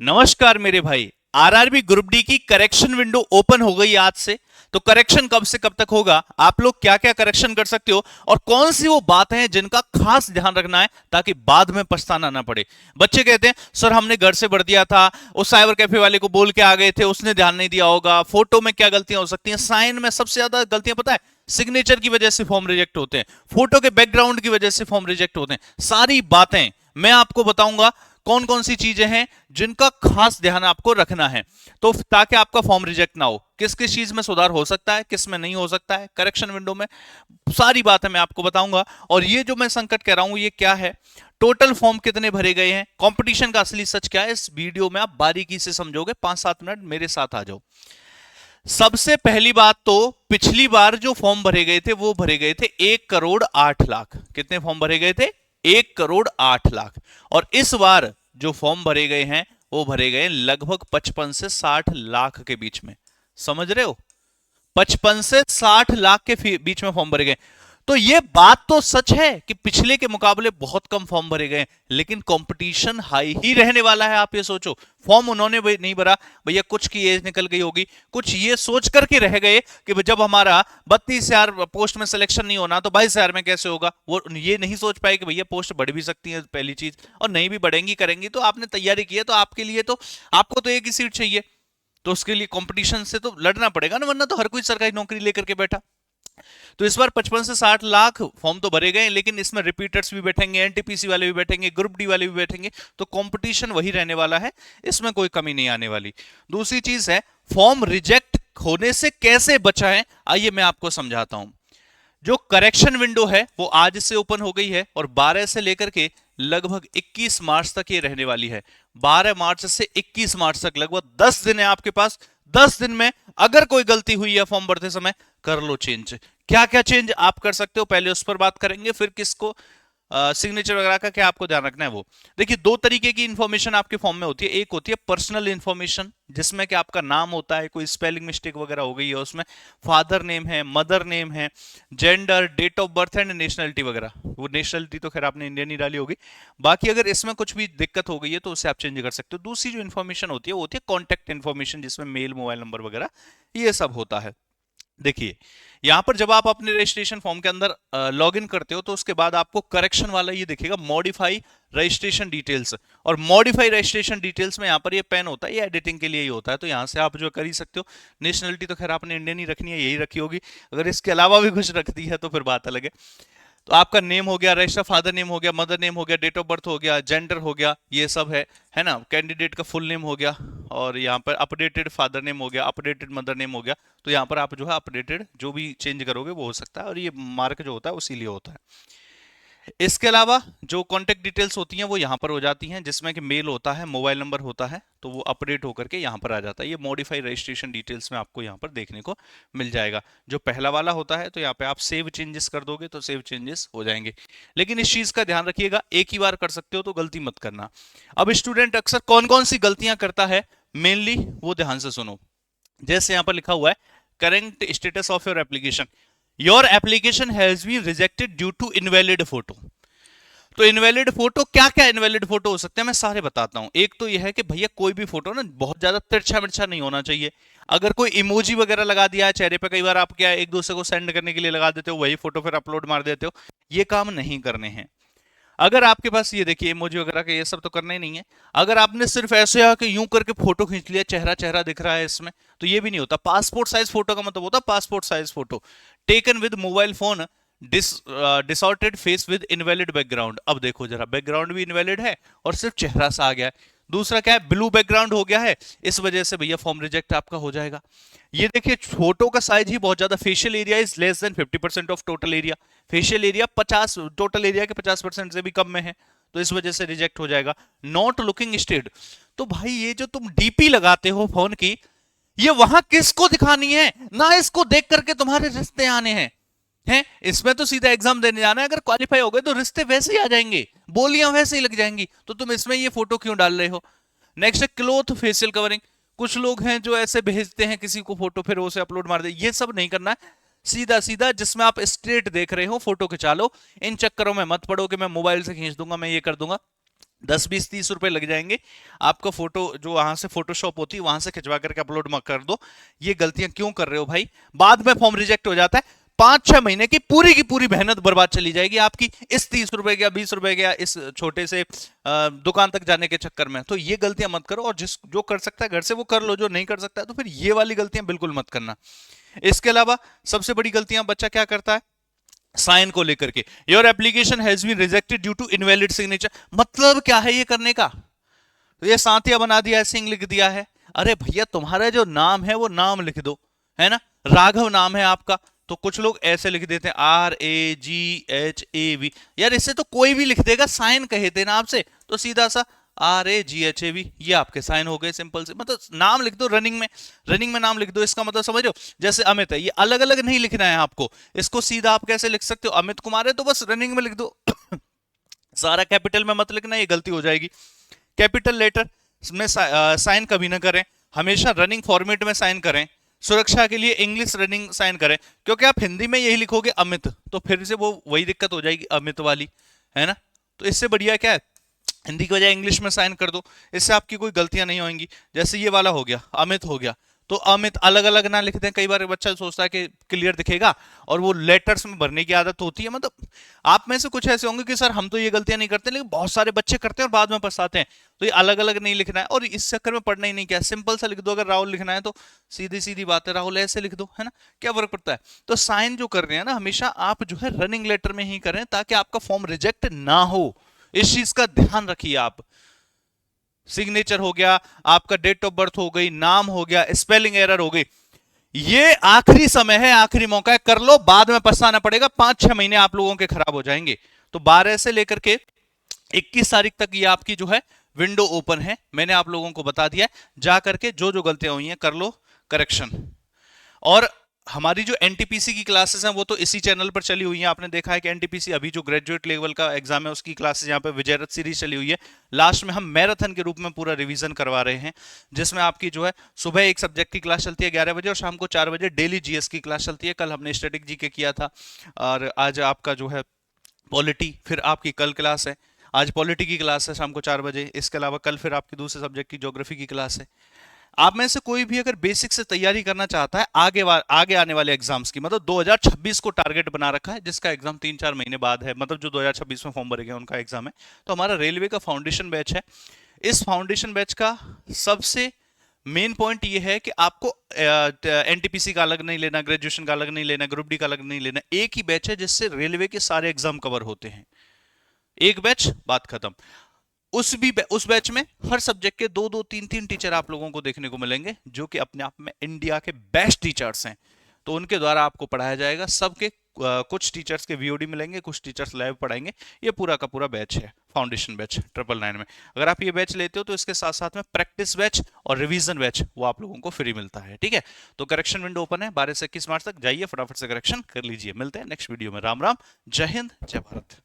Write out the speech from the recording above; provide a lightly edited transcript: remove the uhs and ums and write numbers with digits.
नमस्कार मेरे भाई। आरआरबी ग्रुप डी की करेक्शन विंडो ओपन हो गई आज से। तो करेक्शन कब से कब तक होगा, आप लोग क्या क्या करेक्शन कर सकते हो और कौन सी वो बातें हैं जिनका खास ध्यान रखना है ताकि बाद में पछताना ना पड़े। बच्चे कहते हैं सर हमने घर से भर दिया था, उस साइबर कैफे वाले को बोल के आ गए थे, उसने ध्यान नहीं दिया होगा। फोटो में क्या गलतियां हो सकती हैं, साइन में सबसे ज्यादा गलतियां पता है सिग्नेचर की वजह से फॉर्म रिजेक्ट होते हैं, फोटो के बैकग्राउंड की वजह से फॉर्म रिजेक्ट होते हैं। सारी बातें मैं आपको बताऊंगा कौन कौन सी चीजें हैं जिनका खास ध्यान आपको रखना है, तो ताकि आपका फॉर्म रिजेक्ट ना हो। किस किस चीज में सुधार हो सकता है, किस में नहीं हो सकता है करेक्शन विंडो में, सारी बातें मैं आपको बताऊंगा। और ये जो मैं संकट कह रहा हूं ये क्या है, टोटल फॉर्म कितने भरे गए हैं, कंपटीशन का असली सच क्या है, इस वीडियो में आप बारीकी से समझोगे। 5-7 मिनट मेरे साथ आ जाओ। सबसे पहली बात तो पिछली बार जो फॉर्म भरे गए थे वो भरे गए थे 1,08,00,000। कितने फॉर्म भरे गए थे? 1,08,00,000। और इस बार जो फॉर्म भरे गए हैं वो भरे गए लगभग 55 से 60 लाख के बीच में। समझ रहे हो? 55 से 60 लाख के बीच में फॉर्म भरे गए। तो ये बात तो सच है कि पिछले के मुकाबले बहुत कम फॉर्म भरे गए, लेकिन कंपटीशन हाई ही रहने वाला है। आप ये सोचो, फॉर्म उन्होंने नहीं भरा, भैया कुछ की एज निकल गई होगी, कुछ ये सोच करके रह गए कि जब हमारा 32,000 पोस्ट में सिलेक्शन नहीं होना तो 22,000 में कैसे होगा। वो ये नहीं सोच पाए कि भैया पोस्ट बढ़ भी सकती है, पहली चीज, और नहीं भी बढ़ेंगी करेंगी। तो आपने तैयारी की है तो आपके लिए तो आपको तो एक ही सीट चाहिए, तो उसके लिए कंपटीशन से तो लड़ना पड़ेगा ना, वरना तो हर कोई सरकारी नौकरी लेकर के बैठा। तो इस बार 55 से 60 लाख फॉर्म तो भरे गए, लेकिन इसमें रिपीटर्स भी बैठेंगे, एनटीपीसी वाले भी बैठेंगे, ग्रुप डी वाले भी बैठेंगे। तो कंपटीशन वही रहने वाला है, इसमें कोई कमी नहीं आने वाली। दूसरी चीज है फॉर्म रिजेक्ट होने से कैसे बचाएं, आइए मैं आपको समझाता हूं। जो करेक्शन विंडो है वो आज से ओपन हो गई है और 12 से लेकर के लगभग 21 मार्च तक ये रहने वाली है। 12 मार्च से 21 मार्च तक लगभग 10 दिन है आपके पास। 10 दिन में अगर कोई गलती हुई है फॉर्म भरते समय, कर लो चेंज। क्या क्या चेंज आप कर सकते हो पहले उस पर बात करेंगे, फिर किसको सिग्नेचर वगैरह का क्या आपको ध्यान रखना है वो देखिए। दो तरीके की इंफॉर्मेशन आपके फॉर्म में होती है। एक होती है पर्सनल इंफॉर्मेशन, जिसमें कि आपका नाम होता है, कोई स्पेलिंग मिस्टेक वगैरह हो गई है उसमें, फादर नेम है, मदर नेम है, gender, date of birth and nationality वगैरह। वो नेशनलिटी तो खैर आपने इंडियन ही डाली होगी, बाकी अगर इसमें कुछ भी दिक्कत हो गई है तो उसे आप चेंज कर सकते हो। दूसरी जो इन्फॉर्मेशन होती है वो होती है कॉन्टेक्ट इन्फॉर्मेशन, जिसमें मेल, मोबाइल नंबर वगैरह ये सब होता है। देखिए यहां पर जब आप अपने रजिस्ट्रेशन फॉर्म के अंदर लॉग इन करते हो तो उसके बाद आपको करेक्शन वाला ये दिखेगा, मॉडिफाई रजिस्ट्रेशन डिटेल्स। और मॉडिफाई रजिस्ट्रेशन डिटेल्स में यहाँ पर ये पेन होता है, ये एडिटिंग के लिए ही होता है, तो यहाँ से आप जो कर ही सकते हो। नेशनलिटी तो खैर आपने इंडियन ही रखनी है, यही रखी होगी। अगर इसके अलावा भी कुछ रख दी है तो फिर बात अलग है। तो आपका नेम हो गया, रजिस्टर फादर नेम हो गया, मदर नेम हो गया, डेट ऑफ बर्थ हो गया, जेंडर हो गया, ये सब है ना। कैंडिडेट का फुल नेम हो गया, और यहाँ पर अपडेटेड फादर नेम हो गया, अपडेटेड मदर नेम हो गया। तो यहाँ पर आप जो है अपडेटेड जो भी चेंज करोगे वो हो सकता है, और ये मार्क जो होता है उसीलिए होता है। इसके अलावा जो कॉन्टेक्ट डिटेल्स होती हैं वो यहाँ पर हो जाती हैं, जिसमें कि मेल होता है, मोबाइल नंबर होता है, तो वो अपडेट होकर के यहाँ पर आ जाता है। ये मॉडिफाई रजिस्ट्रेशन डिटेल्स में आपको यहाँ पर देखने को मिल जाएगा। जो पहला वाला होता है तो यहाँ पे आप सेव चेंजेस कर दोगे तो सेव चेंजेस हो जाएंगे। लेकिन इस चीज का ध्यान रखिएगा, एक ही बार कर सकते हो तो गलती मत करना। अब स्टूडेंट अक्सर कौन कौन सी गलतियां करता है मेनली, वो ध्यान से सुनो। जैसे यहाँ पर लिखा हुआ है current status of your application, your application has been rejected due to invalid photo. तो इनवैलिड फोटो, क्या क्या इनवैलिड फोटो हो सकते हैं मैं सारे बताता हूं। एक तो यह है कि भैया कोई भी फोटो ना बहुत ज्यादा तिरछा मिर्छा नहीं होना चाहिए। अगर कोई इमोजी वगैरह लगा दिया है चेहरे पे, कई बार आप क्या एक दूसरे को सेंड करने के लिए लगा देते हो, वही फोटो फिर अपलोड मार देते हो, ये काम नहीं करने हैं। अगर आपके पास ये देखिए इमोजी वगैरह के ये सब तो करना ही नहीं है। अगर आपने सिर्फ ऐसे आके यूं करके फोटो खींच लिया, चेहरा चेहरा दिख रहा है इसमें, तो ये भी नहीं होता। पासपोर्ट साइज फोटो का मतलब होता है passport size photo taken with mobile phone, distorted face with invalid background. अब देखो जरा, बैकग्राउंड भी इनवैलिड है और सिर्फ चेहरा सा आ गया है। दूसरा क्या है, ब्लू बैकग्राउंड हो गया है, इस वजह से भैया फॉर्म रिजेक्ट आपका हो जाएगा। ये देखिए फोटो का साइज ही बहुत ज्यादा, facial area is less than 50% of total area. Facial area 50 total area के 50% से भी कम में है, तो इस वजह से रिजेक्ट हो जाएगा। नॉट लुकिंग स्टेड, तो भाई ये जो तुम डीपी लगाते हो फोन की, ये वहां किसको दिखानी है ना, इसको देख करके तुम्हारे रिश्ते आने हैं। इसमें तो सीधा एग्जाम देने जाना है, अगर क्वालिफाई हो गए तो रिश्ते वैसे ही आ जाएंगे, बोलियां वैसे ही लग जाएंगी, तो तुम इसमें ये फोटो क्यों डाल रहे हो। नेक्स्ट है क्लोथ फेशियल कवरिंग। कुछ लोग हैं जो ऐसे भेजते हैं किसी को फोटो, फिर उसे अपलोड मार दे, ये सब नहीं करना है। सीधा सीधा जिसमें आप स्ट्रेट देख रहे हो फोटो खिंचा लो। इन चक्करों में मत पड़ो कि मैं मोबाइल से खींच दूंगा, मैं ये कर दूंगा। 10 20 30 रुपए लग जाएंगे। आपका फोटो जो वहां से फोटोशॉप होती है वहां से खिंचवा करके अपलोड मत कर दो। ये गलतियां क्यों कर रहे हो भाई? बाद में फॉर्म रिजेक्ट हो जाता है, 5 6 महीने की पूरी मेहनत बर्बाद चली जाएगी आपकी इस 30 रुपए या 20 रुपए या इस छोटे से दुकान तक जाने के चक्कर में। तो ये गलतियां मत करो, और जिस जो कर सकता है घर से वो कर लो, जो नहीं कर सकता है तो फिर ये वाली गलतियां बिल्कुल मत करना। इसके अलावा सबसे बड़ी गलतियां बच्चा क्या करता है साइन को लेकर के, your application has been rejected due to invalid signature. मतलब क्या है ये करने का? तो ये साथिया बना दिया है, सिंह लिख दिया है। अरे भैया तुम्हारा जो नाम है वो नाम लिख दो, है ना? राघव नाम है आपका, तो कुछ लोग ऐसे लिख देते हैं RAGHAV। यार इससे तो कोई भी लिख देगा, साइन कहे थे ना आपसे, तो सीधा सा RAGHAV, ये आपके साइन हो गए, सिंपल से। मतलब नाम लिख दो, रनिंग में नाम लिख दो। इसका मतलब समझ रहे हो? जैसे अमित है, ये अलग अलग नहीं लिखना है आपको, इसको सीधा आप कैसे लिख सकते हो? अमित कुमार है तो बस रनिंग में लिख दो सारा कैपिटल में मत लिखना, ये गलती हो जाएगी। कैपिटल लेटर में साइन कभी ना करें, हमेशा रनिंग फॉर्मेट में साइन करें। सुरक्षा के लिए इंग्लिश रनिंग साइन करें, क्योंकि आप हिंदी में यही लिखोगे अमित तो फिर से वो वही दिक्कत हो जाएगी अमित वाली, है ना? तो इससे बढ़िया क्या है, हिंदी की बजाय इंग्लिश में साइन कर दो, इससे आपकी कोई गलतियां नहीं होंगी। जैसे ये वाला हो गया, अमित हो गया, तो अमित अलग अलग ना लिखते हैं। कई बार बच्चा सोचता है कि क्लियर दिखेगा, और वो लेटर्स में भरने की आदत होती है। मतलब आप में से कुछ ऐसे होंगे कि सर हम तो ये गलतियां नहीं करते, लेकिन बहुत सारे बच्चे करते हैं और बाद में पछताते हैं। तो ये अलग अलग नहीं लिखना है, और इस चक्कर में पढ़ना ही नहीं, क्या सिंपल सा लिख दो। अगर राहुल लिखना है तो सीधी सीधी बात है, राहुल ऐसे लिख दो, है ना? क्या फर्क पड़ता है? तो साइन जो कर रहे हैं ना, हमेशा आप जो है रनिंग लेटर में ही करें, ताकि आपका फॉर्म रिजेक्ट ना हो। इस चीज का ध्यान रखिए आप। सिग्नेचर हो गया, आपका डेट ऑफ बर्थ हो गई, नाम हो गया, स्पेलिंग एरर हो गई, ये आखिरी समय है, आखिरी मौका है, कर लो, बाद में पछताना पड़ेगा। 5 6 महीने आप लोगों के खराब हो जाएंगे। तो 12 से लेकर के 21 तारीख तक ये आपकी जो है विंडो ओपन है। मैंने आप लोगों को बता दिया है, जा करके जो जो गलतियां हुई हैं कर लो करेक्शन। और हमारी जो एनटीपीसी की क्लासेस हैं वो तो इसी चैनल पर चली हुई हैं। आपने देखा है कि एनटीपीसी अभी जो ग्रेजुएट लेवल का एग्जाम है उसकी क्लासेस यहाँ पे विजयरथ सीरीज चली हुई है। लास्ट में हम मैराथन के रूप में पूरा रिवीजन करवा रहे हैं, जिसमें आपकी जो है सुबह एक सब्जेक्ट की क्लास चलती है 11 बजे, और शाम को 4 बजे डेली जीएस की क्लास चलती है। कल हमने स्टैटिक जीके किया था, और आज आपका जो है पॉलिटी, फिर आपकी कल क्लास है। आज पॉलिटी की क्लास है शाम को 4 बजे। इसके अलावा कल फिर आपकी दूसरे सब्जेक्ट की ज्योग्राफी की क्लास है। आप में से कोई भी अगर बेसिक से तैयारी करना चाहता है आगे आने वाले एग्जाम्स की, मतलब 2026 को टारगेट बना रखा है, जिसका एग्जाम 3 4 महीने बाद है, मतलब जो 2026 में फॉर्म भरेंगे उनका एग्जाम है, तो हमारा रेलवे का फाउंडेशन बैच है। इस फाउंडेशन बैच का सबसे मेन पॉइंट ये है कि आपको एनटीपीसी का अलग नहीं लेना, ग्रेजुएशन का अलग नहीं लेना, ग्रुप डी का अलग नहीं लेना। एक ही बैच है जिससे रेलवे के सारे एग्जाम कवर होते हैं। एक बैच, बात खत्म। उस बैच में हर सब्जेक्ट के 2 2 3 3 टीचर आप लोगों को देखने को मिलेंगे, जो कि अपने आप में इंडिया के बेस्ट टीचर्स हैं। तो उनके द्वारा आपको पढ़ाया जाएगा। सबके कुछ टीचर्स के वीओडी मिलेंगे, कुछ टीचर्स लाइव पढ़ाएंगे। ये पूरा का पूरा बैच है, फाउंडेशन बैच 999 में। अगर आप ये बैच लेते हो तो इसके साथ साथ में प्रैक्टिस बैच और रिवीजन बैच वो आप लोगों को फ्री मिलता है, ठीक है? तो करेक्शन विंडो ओपन है 12 से 21 मार्च तक, जाइए फटाफट से करेक्शन कर लीजिए। मिलते हैं नेक्स्ट वीडियो में। राम राम, जय हिंद, जय भारत।